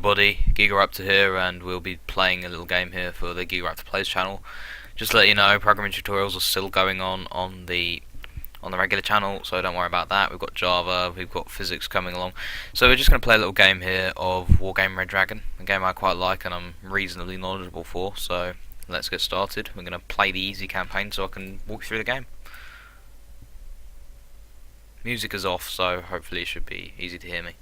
Everybody, Gigaraptor here, and we'll be playing a little game here for the Gigaraptor Plays channel. Just to let you know, programming tutorials are still going on the regular channel, so don't worry about that. We've got Java, we've got physics coming along. So we're just going to play a little game here of Wargame Red Dragon, a game I quite like and I'm reasonably knowledgeable for. So let's get started. We're going to play the easy campaign so I can walk you through the game. Music is off, so hopefully it should be easy to hear me.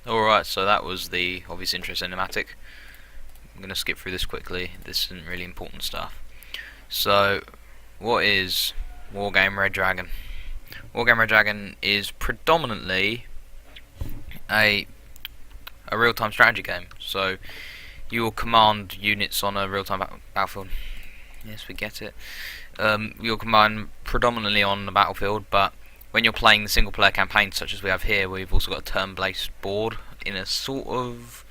Alright, so that was the obvious intro cinematic. I'm going to skip through this quickly. This isn't really important stuff. So, what is Wargame Red Dragon? Wargame Red Dragon is predominantly a real-time strategy game. So, you will command units on a real-time battlefield. Yes, we get it. You'll command predominantly on the battlefield, but when you're playing the single-player campaign, such as we have here, we've also got a turn-based board in a sort of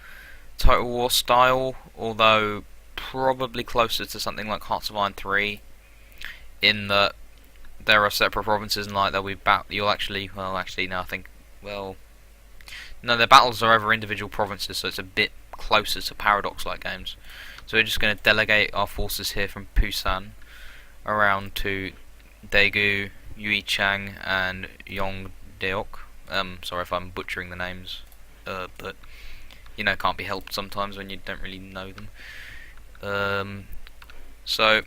Total War style, although probably closer to something like Hearts of Iron 3, in that there are separate provinces and like that you'll actually, well, actually, no, I think, well, no, the battles are over individual provinces, so it's a bit closer to Paradox-like games. So we're just going to delegate our forces here from Busan around to Daegu, Yuichang and Yongdeok. Sorry if I'm butchering the names, but you know, can't be helped sometimes when you don't really know them. So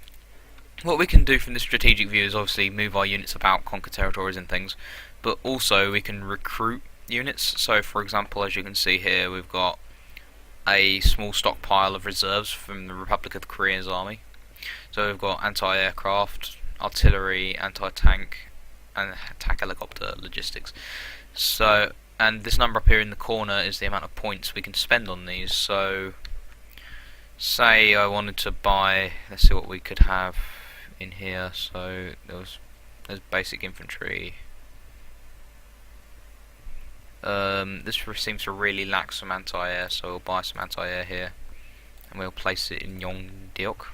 what we can do from this strategic view is obviously move our units about, conquer territories and things, but also we can recruit units. So for example, as you can see here, we've got a small stockpile of reserves from the Republic of the Korea's army. So we've got anti-aircraft, artillery, anti-tank, and attack helicopter logistics. So, and this number up here in the corner is the amount of points we can spend on these. So, say I wanted to buy, let's see what we could have in here. So there's basic infantry. This seems to really lack some anti-air, so we'll buy some anti-air here, and we'll place it in Yongdeok.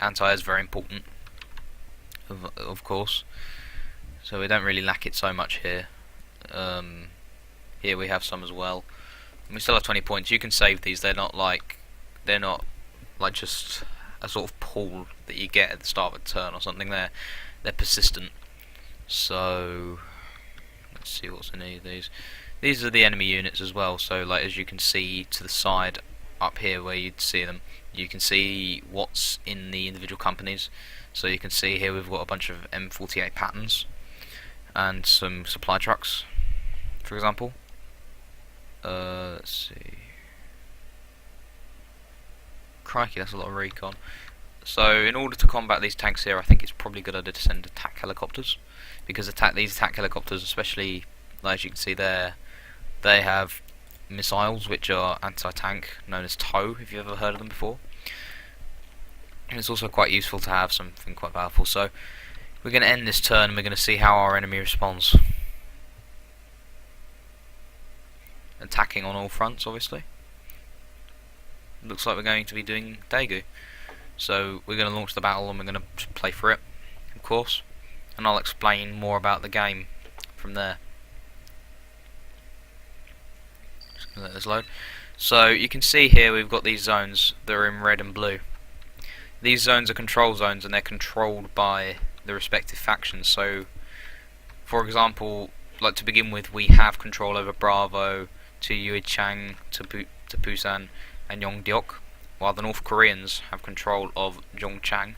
Anti-air is very important, of course, so we don't really lack it so much here. Here we have some as well, and we still have 20 points. You can save these. They're not like just a sort of pool that you get at the start of a turn or something. They're persistent. So let's see what's in any of these. These are the enemy units as well. So like as you can see to the side up here where you'd see them. You can see what's in the individual companies. So you can see here we've got a bunch of M48 patterns and some supply trucks, for example. Let's see. Crikey, that's a lot of recon. So in order to combat these tanks here, I think it's probably a good idea to send attack helicopters, because these attack helicopters, especially as you can see there, they have missiles which are anti-tank, known as TOW, if you've ever heard of them before. And it's also quite useful to have something quite powerful. So we're going to end this turn and we're going to see how our enemy responds. Attacking on all fronts, obviously. Looks like we're going to be doing Daegu. So we're going to launch the battle and we're going to play for it, of course. And I'll explain more about the game from there. Just going to let this load. So you can see here we've got these zones that are in red and blue. These zones are control zones and they're controlled by the respective factions. So, for example, like to begin with, we have control over Bravo, to Yuichang, to Busan and Yongdeok, while the North Koreans have control of Zhongchang.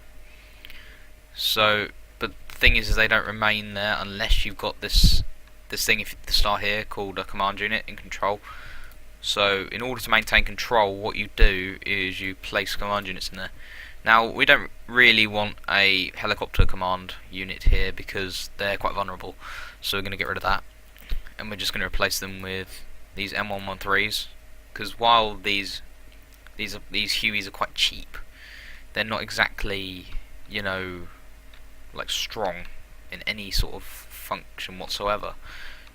So, but the thing is they don't remain there unless you've got this thing, if the star here, called a command unit in control. So, in order to maintain control, what you do is you place command units in there. Now, we don't really want a helicopter command unit here because they're quite vulnerable, so we're going to get rid of that, and we're just going to replace them with these M113s, because while these Hueys are quite cheap, they're not exactly, you know, like strong in any sort of function whatsoever.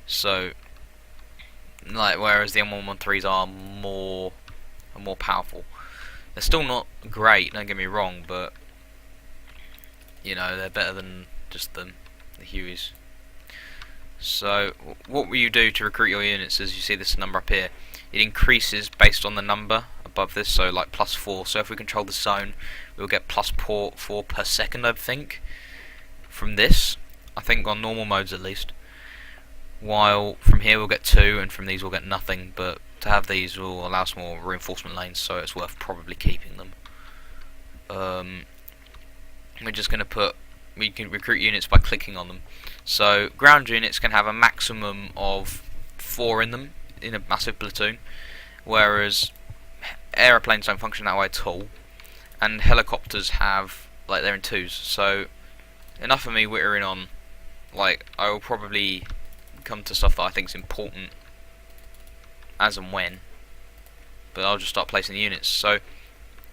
So, like, whereas the M113s are more powerful. They're still not great, don't get me wrong, but you know, they're better than just the Hueys. So what will you do to recruit your units? As you see this number up here, it increases based on the number above this, so like +4. So if we control the zone, we'll get +4 per second, I think, from this. I think on normal modes at least. While from here we'll get 2, and from these we'll get nothing, but to have these will allow us more reinforcement lanes, so it's worth probably keeping them. We're just going to we can recruit units by clicking on them. So ground units can have a maximum of 4 in them in a massive platoon, whereas aeroplanes don't function that way at all, and helicopters have, like, they're in 2s. So enough of me wittering on. Like, I will probably come to stuff that I think is important as and when, but I'll just start placing the units. So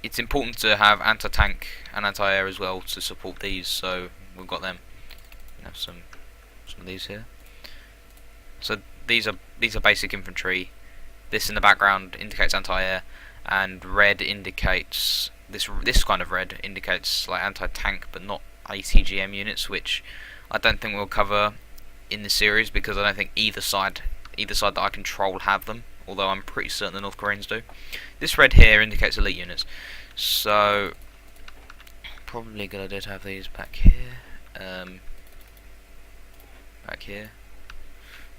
it's important to have anti-tank and anti-air as well to support these, so we've got them. We have some of these here. So these are basic infantry. This in the background indicates anti-air, and red indicates this kind of red indicates like anti-tank, but not ATGM units, which I don't think we'll cover in the series because I don't think either side that I control have them, although I'm pretty certain the North Koreans do. This red here indicates elite units, so probably a good idea to have these back here.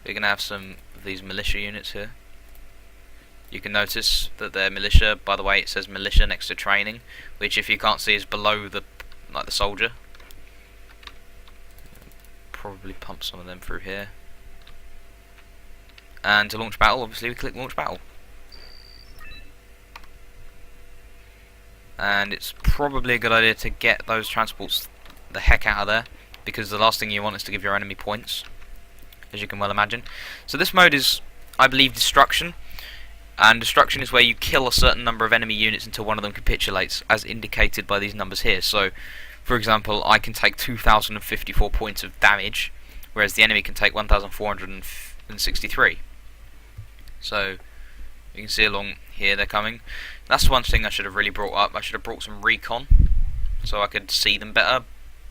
We're going to have some of these militia units here. You can notice that they're militia. By the way, it says militia next to training, which if you can't see is below the soldier. Probably pump some of them through here. And to launch battle, obviously we click launch battle. And it's probably a good idea to get those transports the heck out of there, because the last thing you want is to give your enemy points, as you can well imagine. So this mode is, I believe, destruction. And destruction is where you kill a certain number of enemy units until one of them capitulates, as indicated by these numbers here. So, for example, I can take 2,054 points of damage, whereas the enemy can take 1,463. So, you can see along here they're coming. That's one thing I should have really brought up. I should have brought some recon, so I could see them better,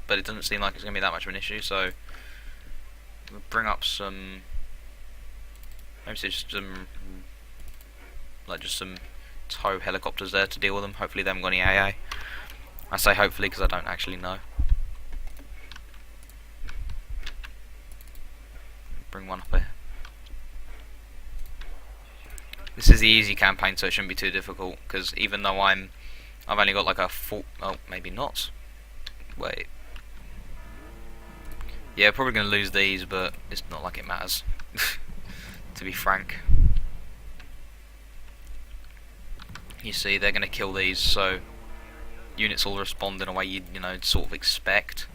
but it doesn't seem like it's going to be that much of an issue, so we'll bring up some, maybe just some tow helicopters there to deal with them. Hopefully they haven't got any AA. I say hopefully because I don't actually know. Bring one up here. This is the easy campaign, so it shouldn't be too difficult. Because even though I've only got like a full. Oh, maybe not. Wait. Yeah, probably gonna lose these, but it's not like it matters. To be frank. You see, they're gonna kill these, so units will respond in a way you know sort of expect,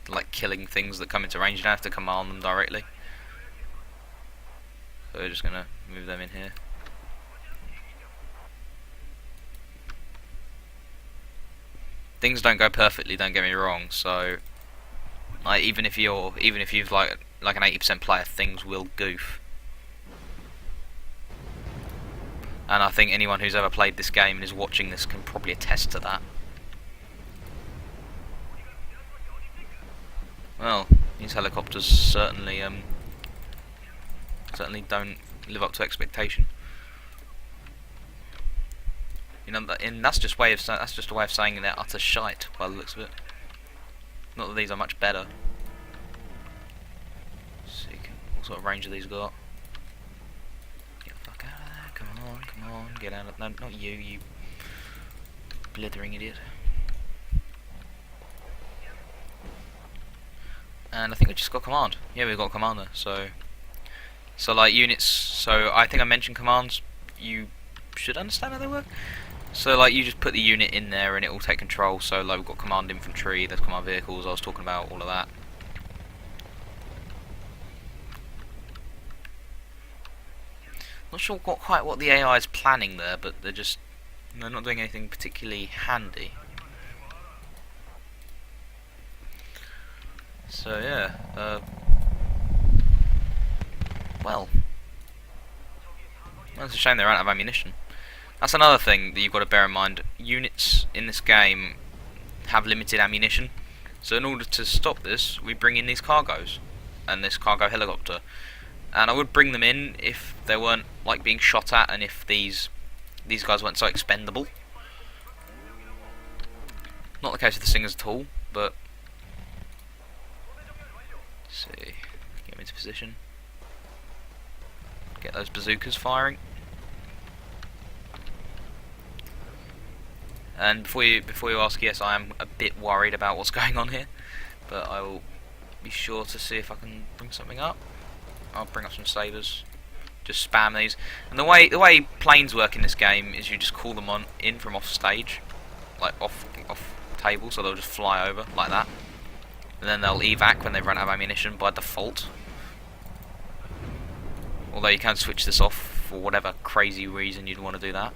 like killing things that come into range. You don't have to command them directly. So we're just gonna move them in here. Things don't go perfectly, don't get me wrong. So, like, even if you've like an 80% player, things will goof. And I think anyone who's ever played this game and is watching this can probably attest to that. Well, these helicopters certainly don't live up to expectation. You know, and that's just a way of saying they're utter shite by the looks of it. Not that these are much better. Let's see what sort of range have these got? Get the fuck out of there! Come on, get out of no, not you, you blithering idiot. And I think we just got command. Yeah, we've got commander. So like units. So I think I mentioned commands. You should understand how they work. So like you just put the unit in there and it will take control. So like we've got command infantry, there's command vehicles. I was talking about all of that. Not sure quite what the AI is planning there, but they're not doing anything particularly handy. So yeah, well, it's a shame they're out of ammunition. That's another thing that you've got to bear in mind. Units in this game have limited ammunition, so in order to stop this, we bring in these cargos and this cargo helicopter. And I would bring them in if they weren't like being shot at, and if these guys weren't so expendable. Not the case with the Stingers at all, but let's see, get them into position, get those bazookas firing. And before you ask, yes, I am a bit worried about what's going on here, but I will be sure to see if I can bring something up. I'll bring up some sabers. Just spam these. And the way planes work in this game is you just call them in from off stage, like off table, so they'll just fly over like that, and then they'll evac when they've run out of ammunition by default. Although you can switch this off for whatever crazy reason you'd want to do that.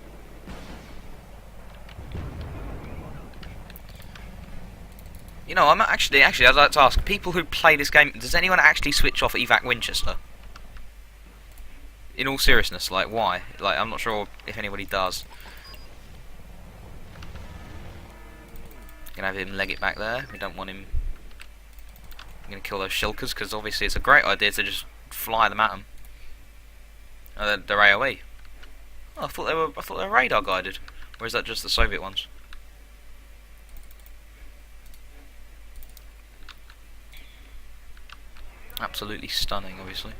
You know, actually, I'd like to ask people who play this game: does anyone actually switch off evac Winchester? In all seriousness, like why? Like I'm not sure if anybody does. Gonna have him leg it back there. We don't want him. I'm gonna kill those shilkers because obviously it's a great idea to just fly them at them. Oh, they're AOE. Oh, I thought they were radar guided. Or is that just the Soviet ones? Absolutely stunning, obviously.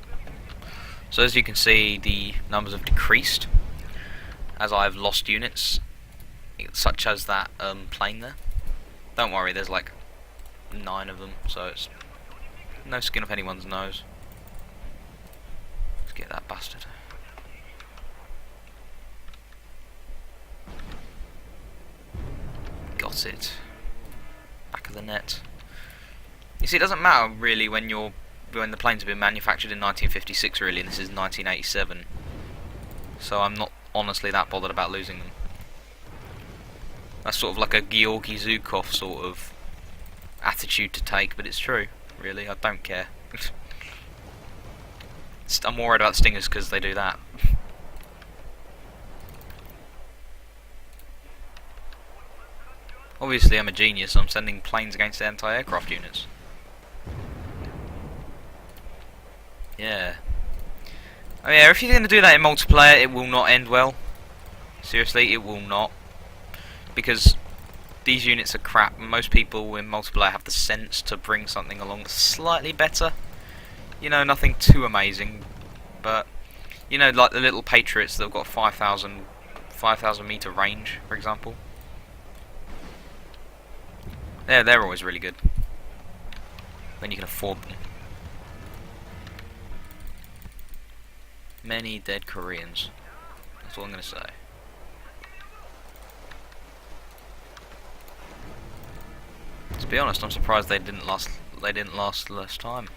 So as you can see, the numbers have decreased as I've lost units, such as that plane there. Don't worry, there's like 9 of them, so it's no skin off anyone's nose. Let's get that bastard. Got it. Back of the net. You see, it doesn't matter really when the planes have been manufactured in 1956 really, and this is 1987. So I'm not honestly that bothered about losing them. That's sort of like a Georgy Zhukov sort of attitude to take, but it's true, really. I don't care. I'm more worried about Stingers because they do that. Obviously I'm a genius, I'm sending planes against anti-aircraft units. Yeah. I mean, if you're going to do that in multiplayer, it will not end well. Seriously, it will not. Because these units are crap. Most people in multiplayer have the sense to bring something along that's slightly better. You know, nothing too amazing. But You know, like the little Patriots that have got 5,000 meter range, for example. They're always really good when you can afford them. Many dead Koreans. That's all I'm gonna say. To be honest, I'm surprised they didn't last. They didn't last less time.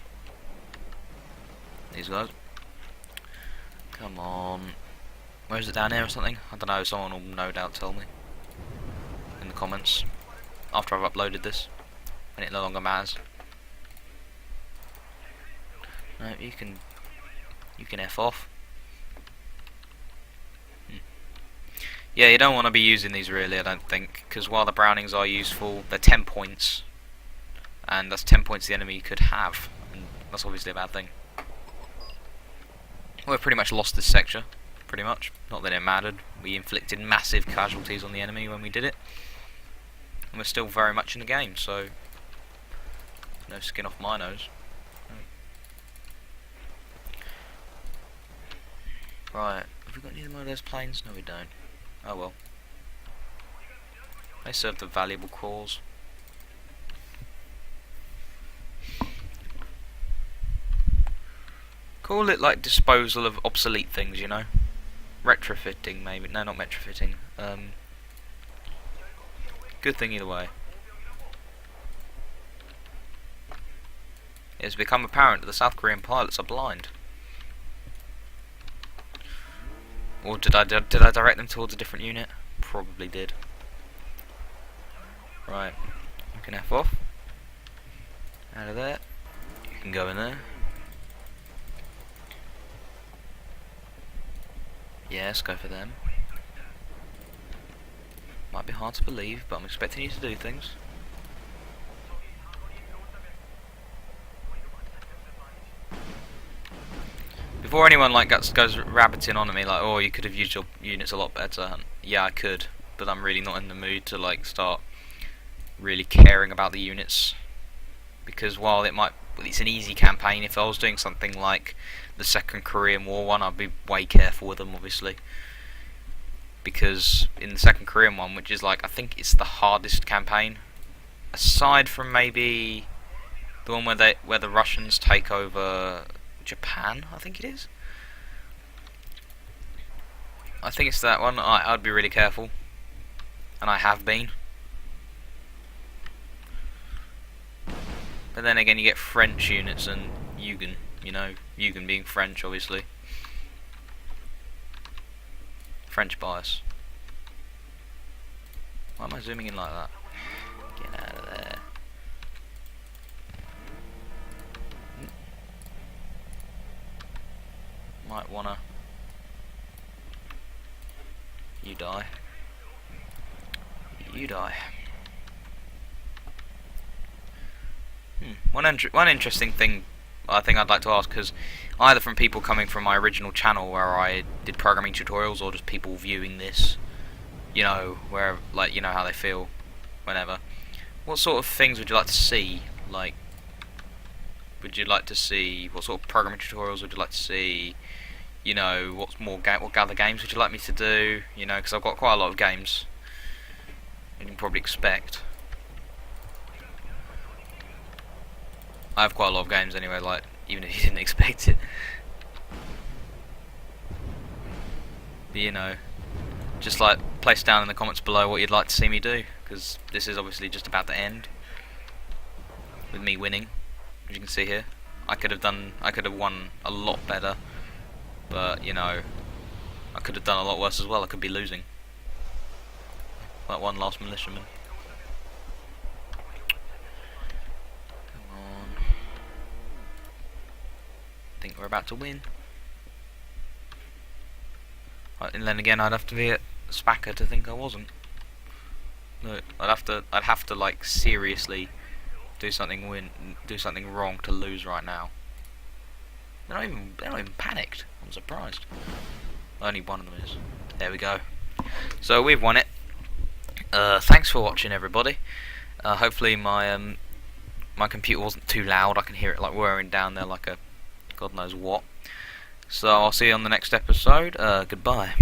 These guys. Come on. Where is it, down here or something? I don't know. Someone will no doubt tell me in the comments after I've uploaded this, when it no longer matters. No, you can F off. Yeah, you don't want to be using these really, I don't think, because while the Brownings are useful, they're 10 points, and that's 10 points the enemy could have, and that's obviously a bad thing. We've pretty much lost this sector, pretty much. Not that it mattered. We inflicted massive casualties on the enemy when we did it, and we're still very much in the game, so no skin off my nose. Right, have we got any more of those planes? No, we don't. Oh well. They served a valuable cause. Call it like disposal of obsolete things, you know? Retrofitting, maybe. No, not retrofitting. Good thing either way. It has become apparent that the South Korean pilots are blind. Or did I direct them towards a different unit? Probably did. Right, you can F off. Out of there. You can go in there. Yes, go for them. Might be hard to believe, but I'm expecting you to do things. Before anyone like goes rabbiting on at me like, oh, you could have used your units a lot better. Yeah, I could, but I'm really not in the mood to like start really caring about the units, because while it's an easy campaign, if I was doing something like the Second Korean War one, I'd be way careful with them, obviously, because in the Second Korean one, which is like, I think it's the hardest campaign, aside from maybe the one where the Russians take over Japan, I think it is. I think it's that one. I'd be really careful, and I have been. But then again, you get French units and Yugen, you know, Yugen being French, obviously. French bias. Why am I zooming in like that? Get out of there. Might wanna. You die. You die. One interesting thing I think I'd like to ask, because either from people coming from my original channel where I did programming tutorials, or just people viewing this, you know, where, like, you know how they feel whenever. What sort of things would you like to see? Like, would you like to see, what sort of programming tutorials would you like to see? You know, what other games would you like me to do? You know, because I've got quite a lot of games, you can probably expect. I have quite a lot of games anyway, like, even if you didn't expect it. But, you know, just like place down in the comments below what you'd like to see me do, because this is obviously just about to end with me winning, as you can see here. I could have won a lot better, but, you know, I could have done a lot worse as well. I could be losing, like one last militiaman. I think we're about to win. And then again, I'd have to be a spacker to think I wasn't. No, I'd have to like seriously do something wrong to lose right now. They're not even panicked. I'm surprised. Only one of them is. There we go. So we've won it. Thanks for watching, everybody. Hopefully my my computer wasn't too loud. I can hear it like whirring down there like a God knows what. So I'll see you on the next episode. Goodbye.